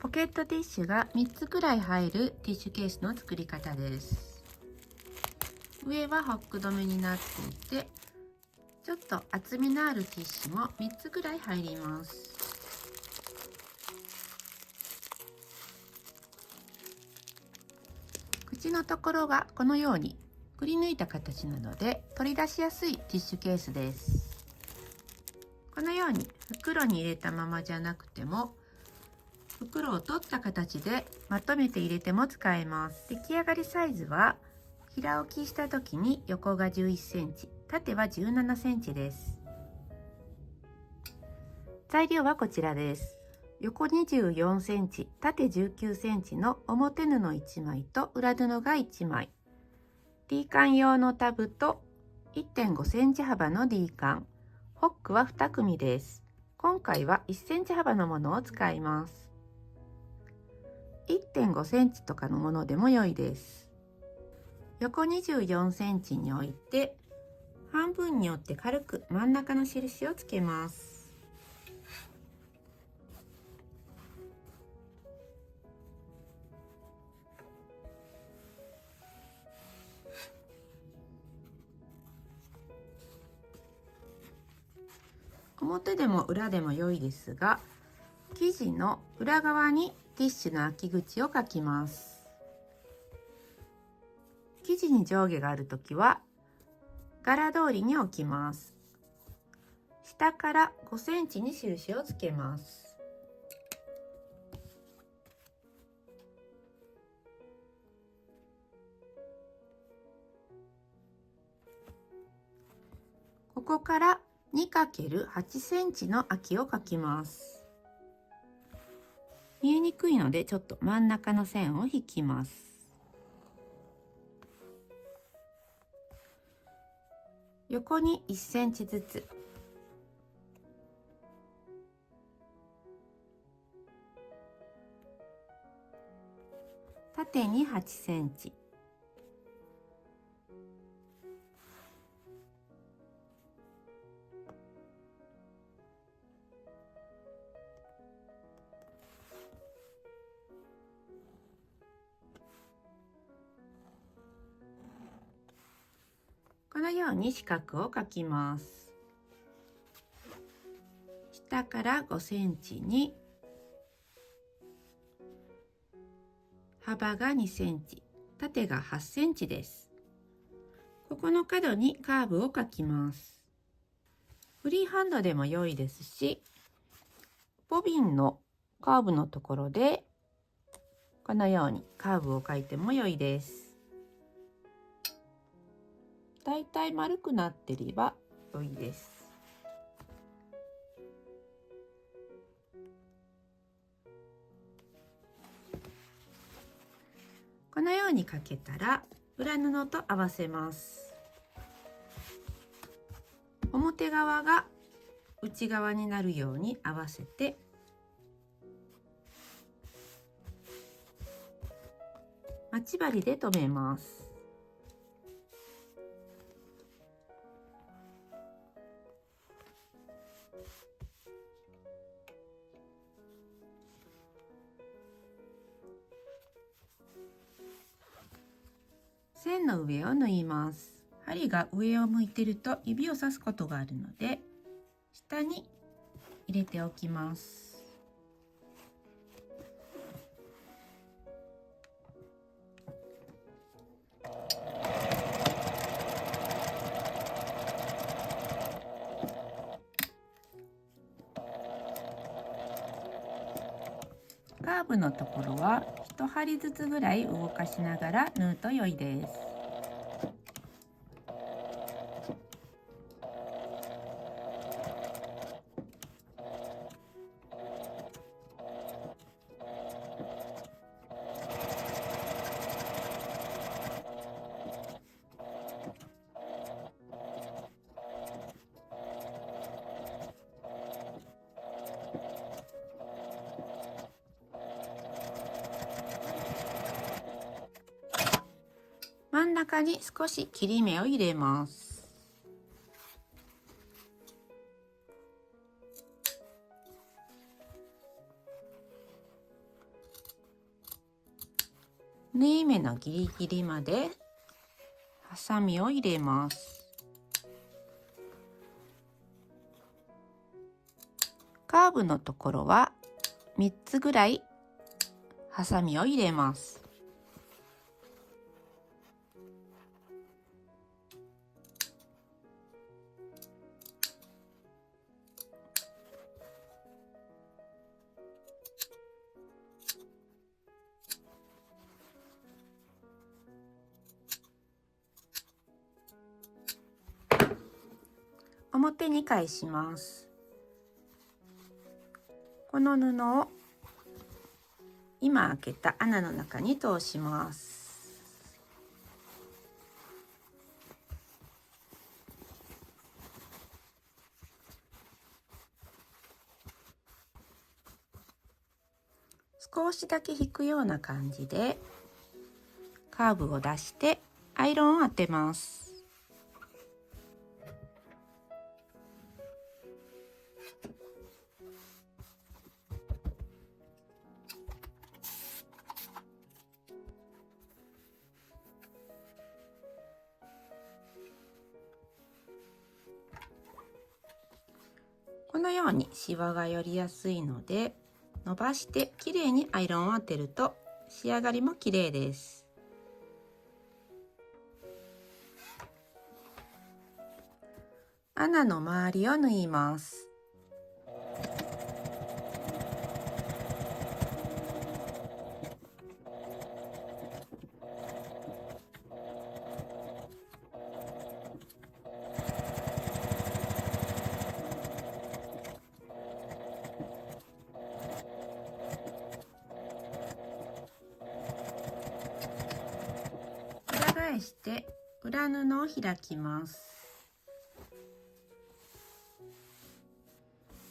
ポケットティッシュが3つくらい入るティッシュケースの作り方です。上はホック止めになっていて、ちょっと厚みのあるティッシュも3つくらい入ります。口のところがこのようにくり抜いた形なので取り出しやすいティッシュケースです。このように袋に入れたままじゃなくても、袋を取った形でまとめて入れても使えます。出来上がりサイズは平置きした時に横が11センチ、縦は17センチです。材料はこちらです。横24センチ、縦19センチの表布1枚と裏布が1枚、D カン用のタブと 1.5 センチ幅の D カン、ホックは2組です。今回は1センチ幅のものを使います。1.5 センチとかのものでも良いです。横24センチに置いて、半分に折って軽く真ん中の印をつけます。表でも裏でも良いですが、生地の裏側にティッシュの開き口を描きます。生地に上下があるときは柄通りに置きます。下から5センチに印をつけます。ここから 2×8 センチの空きを描きます。見えにくいのでちょっと真ん中の線を引きます。横に1センチずつ、縦に8センチ、このように四角を描きます。下から5センチに幅が2センチ、縦が8センチです。ここの角にカーブを描きます。フリーハンドでも良いですし、ボビンのカーブのところでこのようにカーブを描いても良いです。だいたい丸くなってれば良いです。このように描けたら裏布と合わせます。表側が内側になるように合わせて、待ち針で留めます。線の上を縫います。針が上を向いてると指を刺すことがあるので、下に入れておきます。カーブのところは1針ずつぐらい動かしながら縫うと良いです。真ん中に少し切り目を入れます。縫い目のギリギリまでハサミを入れます。カーブのところは3つぐらいハサミを入れます。表に返します。この布を今開けた穴の中に通します。少しだけ引くような感じでカーブを出してアイロンを当てます。このようにシワが寄りやすいので伸ばしてきれいにアイロンを当てると仕上がりもきれいです。穴の周りを縫います。裏返して裏布を開きます。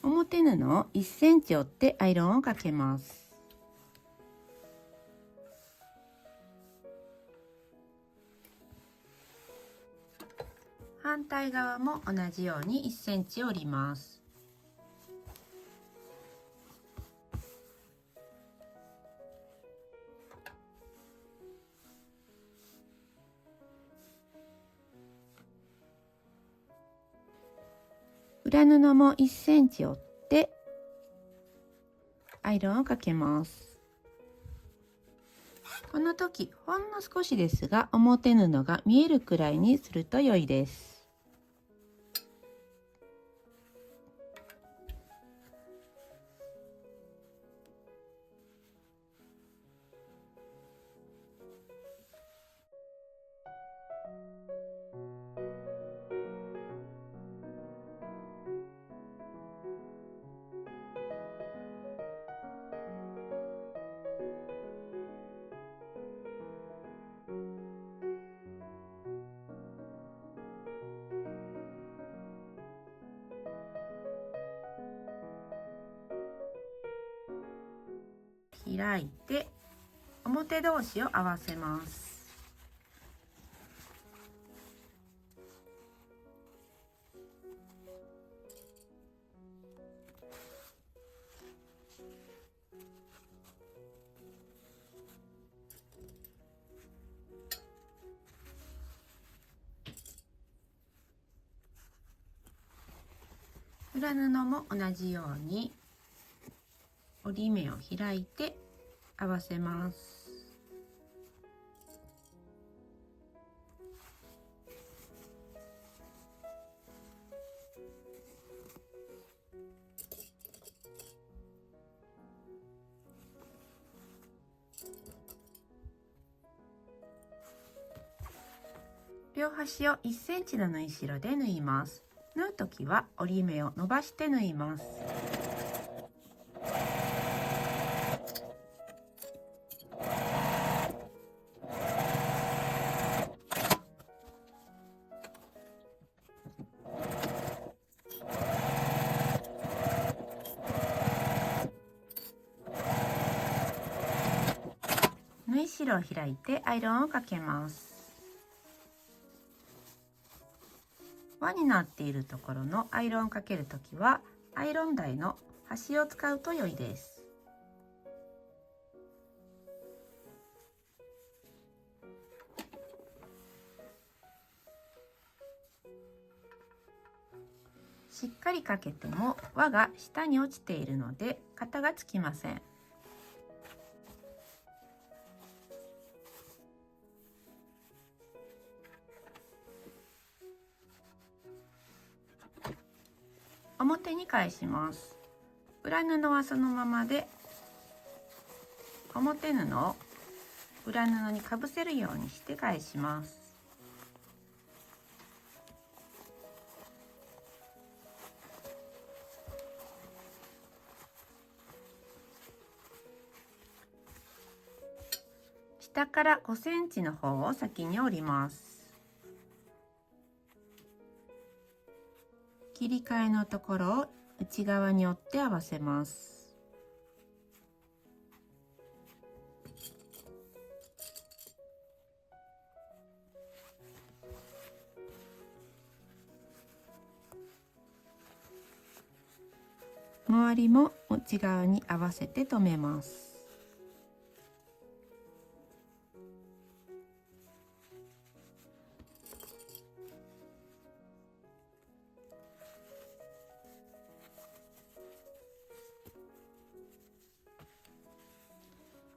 表布を1センチ折ってアイロンをかけます。反対側も同じように1センチ折ります。裏布も1センチ折ってアイロンをかけます。この時ほんの少しですが表布が見えるくらいにすると良いです。開いて表同士を合わせます。裏布も同じように折り目を開いて合わせます。両端を1センチの縫い代で縫います。縫うときは折り目を伸ばして縫います。縫い代を開いてアイロンをかけます。輪になっているところのアイロンをかけるときはアイロン台の端を使うと良いです。しっかりかけても輪が下に落ちているので型がつきません。表に返します。裏布はそのままで、表布を裏布にかぶせるようにして返します。下から5センチの方を先に折ります。切り替えのところを内側に折って合わせます。周りも内側に合わせて留めます。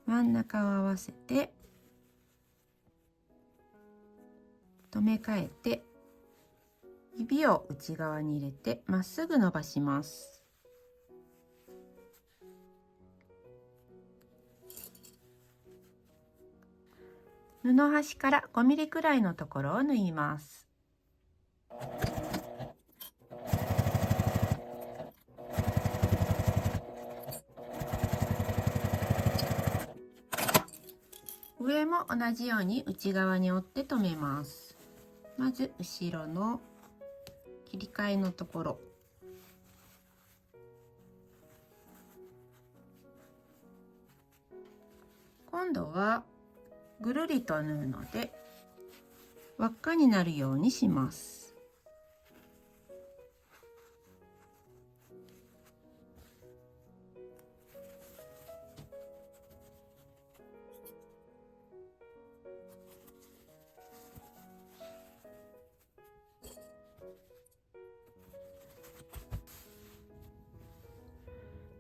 真ん中を合わせて留め替えて、指を内側に入れてまっすぐ伸ばします。布端から5ミリくらいのところを縫います。上も同じように内側に折って留めます。まず後ろの切り替えのところ、今度はぐるりと縫うので輪っかになるようにします。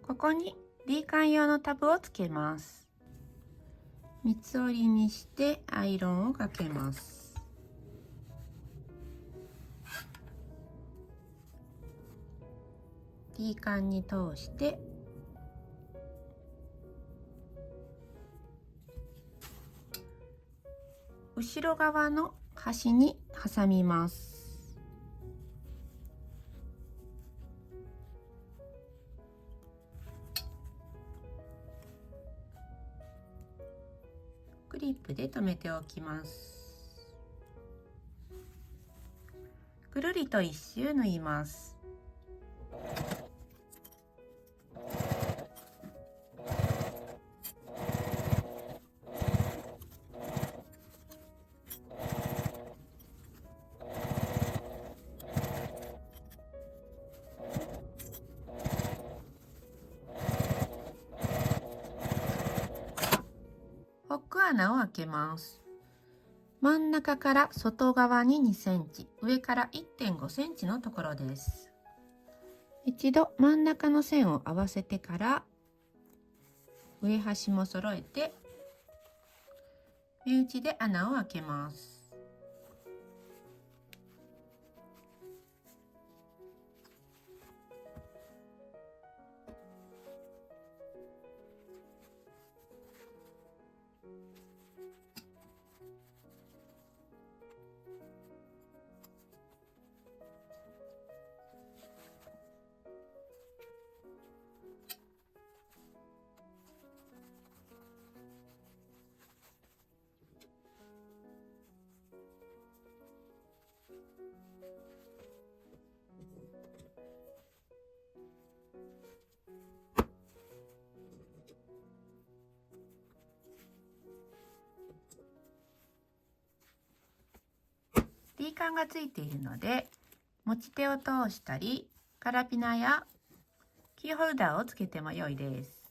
ここにD カン用のタブをつけます。三つ折りにしてアイロンをかけます。D カンに通して後ろ側の端に挟みます。クリップで留めておきます。ぐるりと一周縫います。ホック穴を開けます。真ん中から外側に2センチ、上から1.5センチのところです。一度真ん中の線を合わせてから上端も揃えて目打ちで穴を開けます。D カンがついているので、持ち手を通したり、カラピナやキーホルダーをつけても良いです。